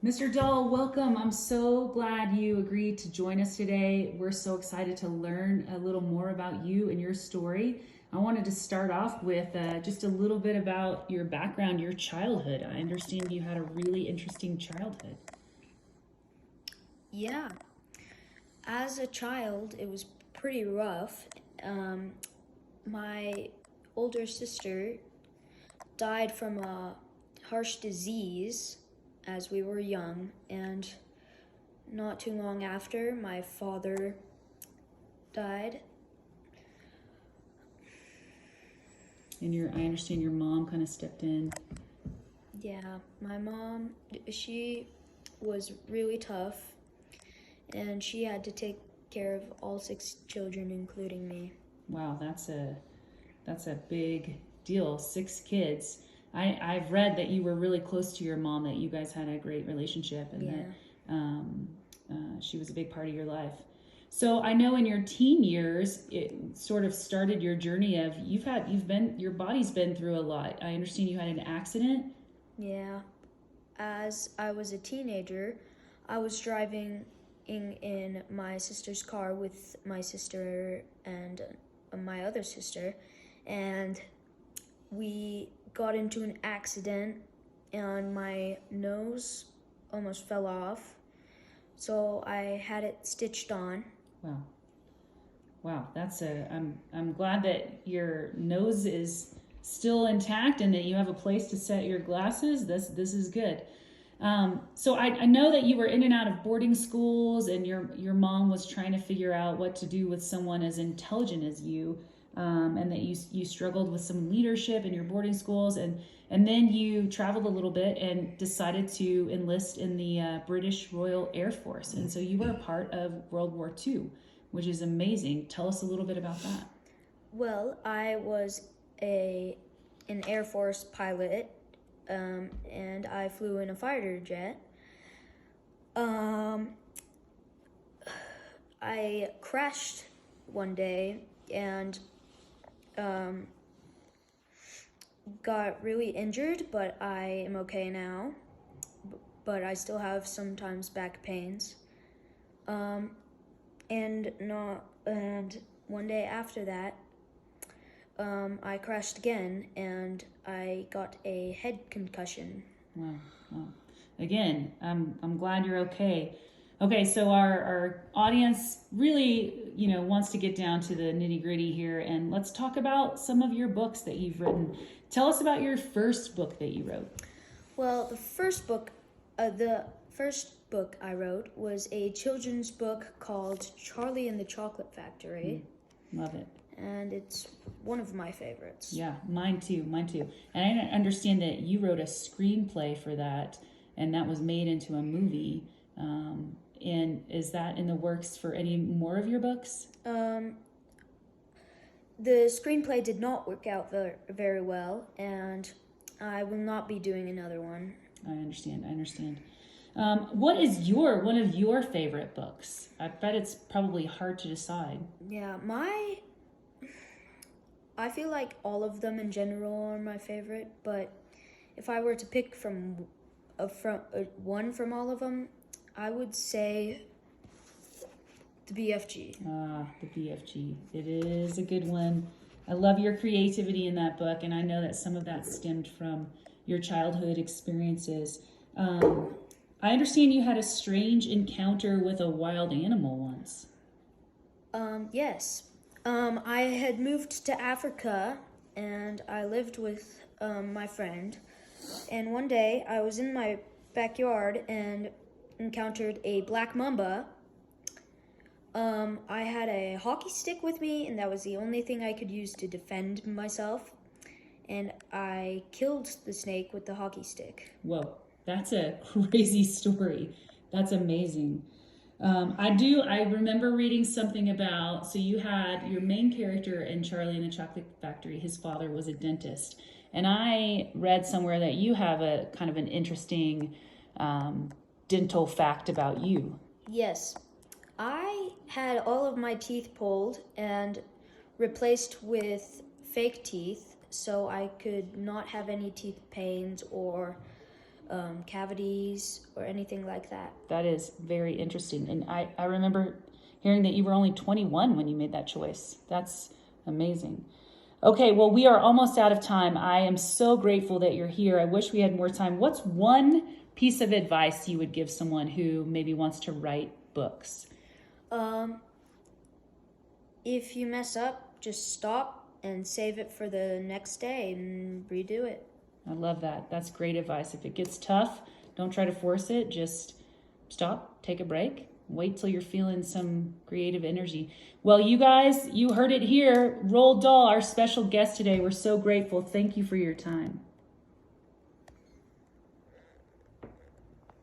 Mr. Dahl, welcome. I'm so glad you agreed to join us today. We're so excited to learn a little more about you and your story. I wanted to start off with just a little bit about your background, your childhood. I understand you had a really interesting childhood. Yeah, as a child, it was pretty rough. Um, my older sister died from a harsh disease as we were young, and not too long after, my father died. And I understand your mom kind of stepped in. Yeah, my mom, she was really tough, and she had to take care of all 6 children, including me. Wow, that's a big deal. 6 kids. I've read that you were really close to your mom, that you guys had a great relationship, and Yeah. that um, she was a big part of your life. So I know in your teen years, it sort of started your journey of your body's been through a lot. I understand you had an accident. Yeah. As I was a teenager, I was driving in my sister's car with my sister and my other sister, and we got into an accident, and my nose almost fell off. So I had it stitched on. Wow. Wow, I'm glad that your nose is still intact and that you have a place to set your glasses. This is good. So I know that you were in and out of boarding schools, and your mom was trying to figure out what to do with someone as intelligent as you, and that you struggled with some leadership in your boarding schools, and then you traveled a little bit and decided to enlist in the British Royal Air Force, and so you were a part of World War II, which is amazing. Tell us a little bit about that. Well, I was an Air Force pilot, and I flew in a fighter jet. I crashed one day and got really injured, but I am okay now. But I still have sometimes back pains. And one day after that, I crashed again and I got a head concussion. Wow. Wow. Again, I'm glad you're okay. Okay, so our audience really, wants to get down to the nitty gritty here, and let's talk about some of your books that you've written. Tell us about your first book that you wrote. Well, the first book I wrote was a children's book called Charlie and the Chocolate Factory. Love it. And it's one of my favorites. Yeah, mine too. And I understand that you wrote a screenplay for that, and that was made into a movie. And is that in the works for any more of your books? The screenplay did not work out very well, and I will not be doing another one. I understand. What is one of your favorite books? I bet it's probably hard to decide. Yeah, I feel like all of them in general are my favorite, but if I were to pick one from all of them, I would say the BFG. The BFG. It is a good one. I love your creativity in that book, and I know that some of that stemmed from your childhood experiences. I understand you had a strange encounter with a wild animal once. Yes. I had moved to Africa, and I lived with my friend. And one day, I was in my backyard and encountered a black mamba. I had a hockey stick with me, and that was the only thing I could use to defend myself. And I killed the snake with the hockey stick. Whoa, that's a crazy story. That's amazing. I remember reading something about, so you had your main character in Charlie and the Chocolate Factory, his father was a dentist. And I read somewhere that you have a kind of an interesting dental fact about you. Yes. I had all of my teeth pulled and replaced with fake teeth so I could not have any teeth pains or cavities or anything like that. That is very interesting. And I remember hearing that you were only 21 when you made that choice. That's amazing. Okay, well, we are almost out of time. I am so grateful that you're here. I wish we had more time. What's one piece of advice you would give someone who maybe wants to write books? If you mess up, just stop and save it for the next day and redo it. I love that. That's great advice. If it gets tough, don't try to force it. Just stop, take a break, wait till you're feeling some creative energy. Well, you guys, you heard it here. Roald Dahl, our special guest today. We're so grateful. Thank you for your time.